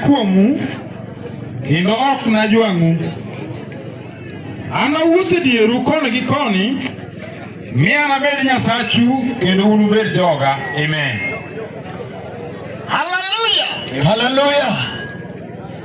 kuomu kendo ok najwang'u. An awuotho dieru koni gi koni, miya nabed Nyasachu kendo unu bed joga. Amen. Hallelujah. Hallelujah.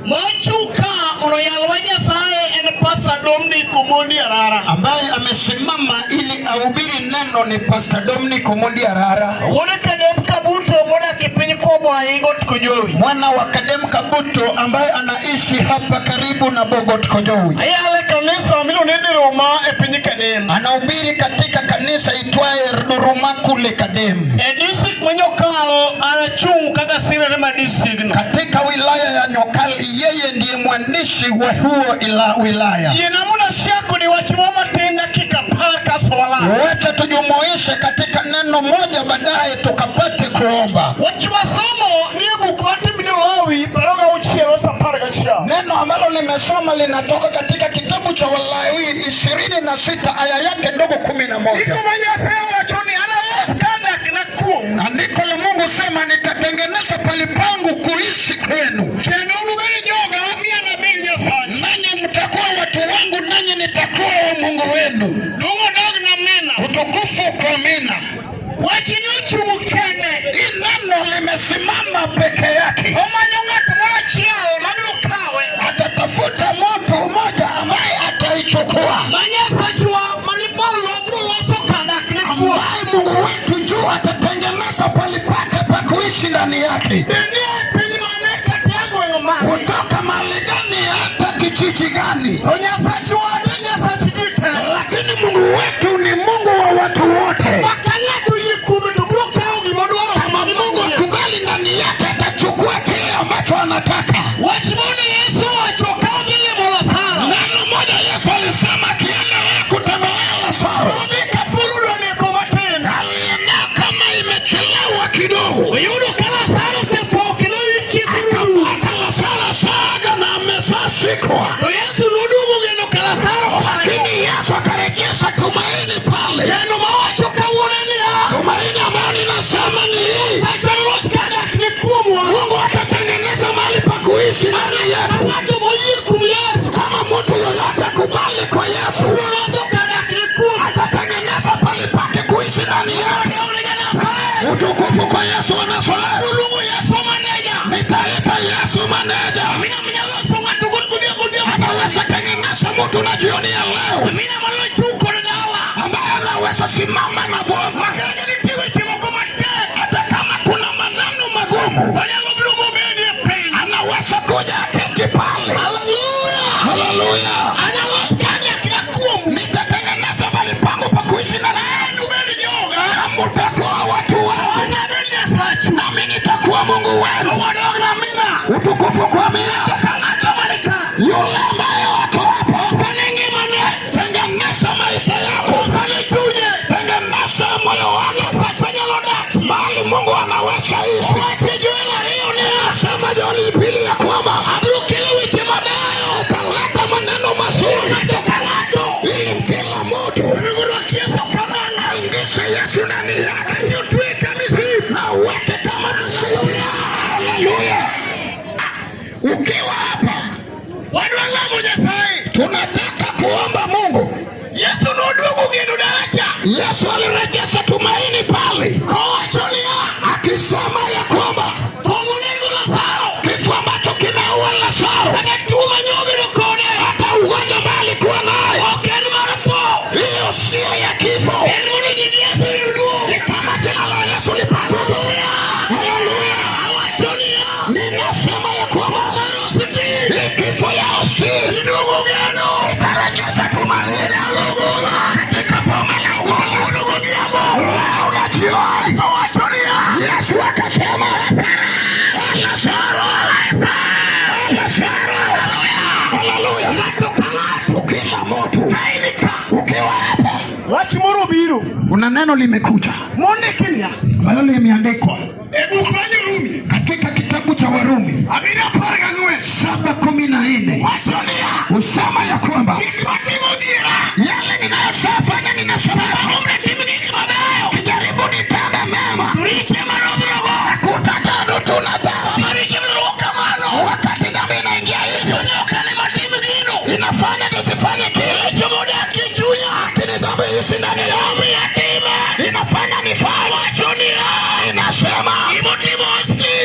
Machuka unoyalwa Nyasaye en Pastor Dominic Omondi Arara, Ambaye amesimama ili ahubiri neno ni Pastor Dominic Omondi Arara. Wone Kadem Kabuto moda kipini Kobwa Ingot Kojowi. Mwana wa Kadem Kabuto ambaye anaishi hapa karibu na Bogot Kojowi. Ayale kanisa milo nende Roma epini Kadem. Anahubiri katika kanisa itwaye Ruruma kule Kadem. District Nyokal anachung kaka sira nema district. Katika wilaya ya Nyokal yeye ndiye mwandishi wa huo ila wilaya. Yenamuna shako ni wachimoma tenda kikapaka swala. Wacha tujumuishe katika neno moja baadaye tukapate kuomba. Wachimasomo niye bukwati mdiwawi paroga uchero sapara gasha. Neno ambalo nimesoma linatoka katika kitabu cha Walawi 26 aya yake ndogo 11. Iko manyaseo wachoni analeskada kina kuo. Andiko la Mungu sema nitatengeneza palipangu kuishi kwenu. Keno unuberi joga mia na beri Nyasaye. Nanyi mtakuwa watu wangu, nanyi nitakuwa wa Mungu wenu. Dungo dog na mena. Utukufu kwa mina. Wachinichu mkene. Hii neno limesimama peke yake. Omanyongatu mwana chiao maduro kawe. Atatafuta moto mmoja ambaye ataichukua. Manyasa chua malipolo brulo sokada kinekua. Ambaye Mungu wetu juu atatengeneza palipake pa kuishi ndani yake. Kutoka mahali gani hata kijiji gani. Lakini Mungu wetu ni Mungu wa watu wote. Kama Mungu akubali ndani yake atachukua kile ambacho anataka. Neno moja Yesu alisema akienda kutembelea Lazaro. Alienda kama imechelewa kidogo. Sikwa. Lakini Yesu akarejesha tumaini pale. Tumaini ambayo ninasema ni hii. Mungu atatengeneza mahali pa kuishi ndani yetu. Kama mtu yoyote akubali kwa Yesu, atatengeneza pale pake kuishi ndani yake. Utukufu kwa Yesu anasolea. Nitaita Yesu maneja. Anaweza tengeneza mtu na jioni ya leo ambaye anaweza simama na Bwana hata kama kuna maneno magumu. Anaweza kuja keti pale. Haleluya. Nitatengeneza mahali pangu pa kuishi na mtakuwa watu wangu nami nitakuwa Mungu wenu. Utukufu kwa mina. Yule ambaye wako hapa tengeneza maisha yako, tengeneza moyo wako mahali Mungu anaweza ishi. Nasema John pili ya kwamba utaleta maneno mazuri ili kila mtu aingishe Yesu ndani yake na uweke kama mzimu. Haleluya. Ukiwa hapa tunataka kuomba Mungu. Yesu alirejesha tumaini pale akisema ya kwamba kifo ambacho kimeua Lazaro, hata ugonjwa ambao alikuwa nayo, hiyo sio ya kifo. Ni kama jina la Yesu lipatutu. Haleluya. Ninasema ya kwamba kifo ya hosti itarejesha tumaini katika boma la ugonjwa. Unajua Yesu akasema Lazaro. Haleluya. Kila mtu ukiwa hapa kuna neno limekuja ambalo limeandikwa katika kitabu cha Warumi 7:14. Usema ya kwamba yale ninayofanya ninasema kijaribu nitende mema kutatano tunataka wakati ishi ndani yangu, inafanya nifanye wachonia, inasema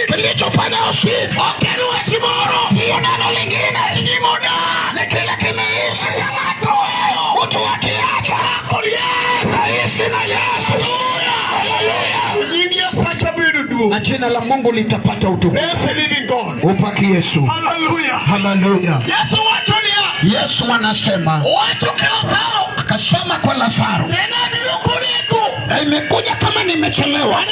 kilichofanya ushindi okenua chimoro, sio neno lingine, ni muda, ni kile kimeishi mtu akiacha aishi na Yesu. Na jina la Mungu litapata utukufu. Upaki Yesu. Haleluya. Yesu anasema akasema kwa Lazaro, imekuja kama nimechelewa,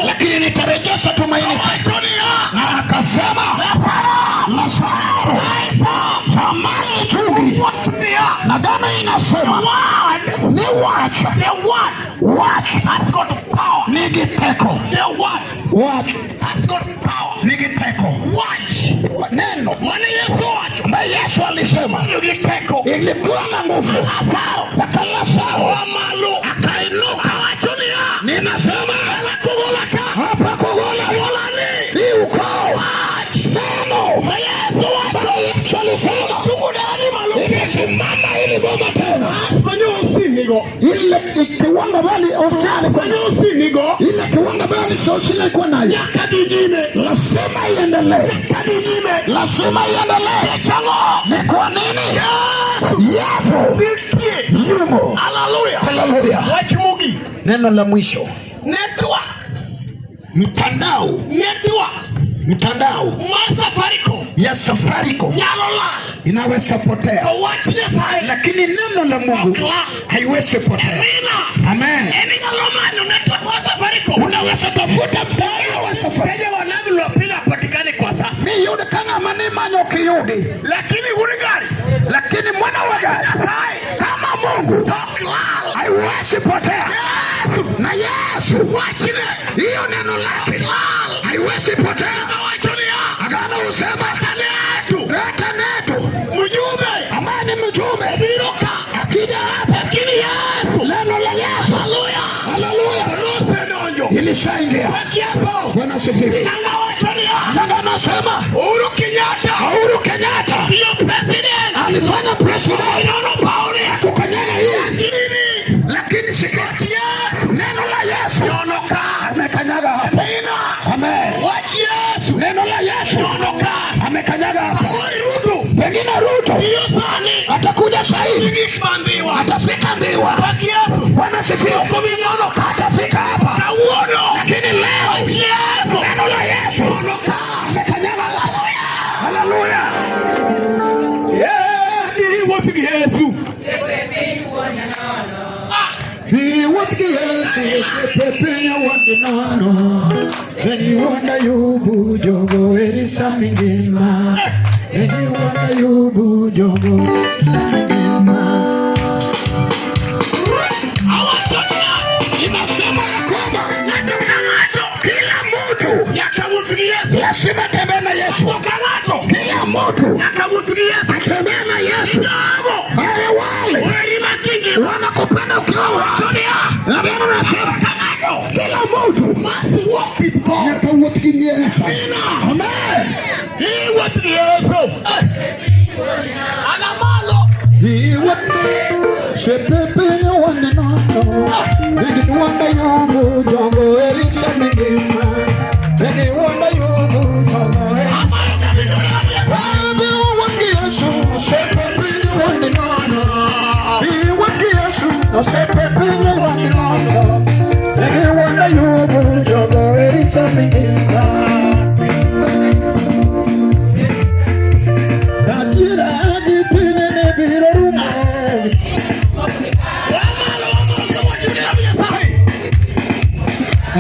lakini nitarejesha tumaini. Na akasema Lazaro, tamani chungi. Na Biblia inasema ni wacha. What has got power? Nigiteko. The what has got power? Nigiteko. Watch. Neno. Mwana Yesu wacho. Na Yesu alisema nigiteko. Ilikuwa na nguvu. Lazaro amalu akainuka wachonia. Ninasema ala kugolaka. Hapa kugola walani. Ni ukao. Watch. Neno. Na Yesu wacho. Yesu alisema tukudani maluki. Nisimama ili bomba tena. Ile kiwanga bali hospitali kwa usinigo, ile kiwanga bali sosile kwa nayo yakadinyime, lazima iendelee, yakadinyime, lazima iendelee. Chango ni kwa nini? Yesu nitie yumo. Haleluya. Wakimugi neno la mwisho, network, mtandao Safaricom ya Safaricom nyalola inaweza potea, lakini neno la Mungu haiwezi potea. Amen. Unaweza tafuta mpaka wa Safaricom patikane kwa sasa. Mimi yule kanga mane manyo kiyudi, lakini mwana wa gari kama Mungu haiwezi potea. Na Yesu wachine hiyo neno lake haiwezi potea. Agano usema leta netu mjumbe amani, mjumbe biroka akija hapa, lakini Yesu neno la Yesu. Haleluya. Roho ilishaingia. Bwana asifiwe. Nanga nasema Uhuru Kenyatta ndio president, alifanya president kukanyaga hii, lakini sikia neno la Yesu amekanyaga hapa. Amen. Neno la Yesu amekanyaga hapa. Pengine Ruto atakuja sahihi, atafika mbiwa. Bwana asifiwe. Atafika hapa, lakini leo neno la Yesu amekanyaga. Haleluya. He what Yesu pepenya wandinono, eni wanda yubu jogo erisa mingima, eni wanda yubu jogo erisa mingima. Inasema ya kwamba kila mtu lazima tembee na Yesu. Kila mtu atembee na Yesu. Wale wanakupenda ukiwa na Bwana anasema kila mtu must walk with God. Yakawotikia Yesu. Amen. He what Yesu. Anamalo. He what shepepe wana nono. Nigi wanda yumu jongo elisa mingima. Nigi wanda yumu jongo elisa. Baby wanda Yesu shepepe wana nono. He what Yesu shepepe wana nono. Nigi wanda yumu jongo elisa mingima.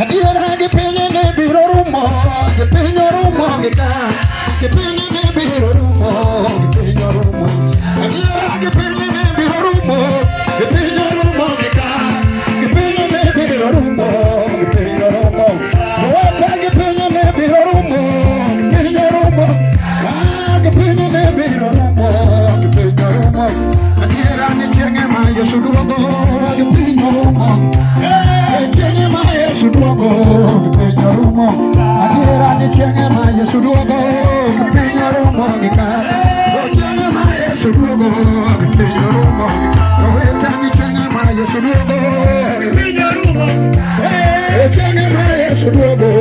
Adiera que peña ne biro rumo, que peña rumo que ca, que peña ne biro rumo, que peña rumo. Adiera que peña ne biro rumo, que peña rumo que ca, que peña ne biro rumo, que peña rumo. Wata que peña ne biro rumo, que peña rumo. Ah, que peña ne biro rumo, que peña rumo. Adiera ne chenge ma Yesu duogo, que peña rumo. Chenge ma Yesu duogo, kipenya rumo. Adiera ni chenge ma Yesu duogo, kipenya rumo nika. Chenge ma Yesu duogo, kipenya rumo. Roheta ni chenge ma Yesu duogo, Yesu duogo.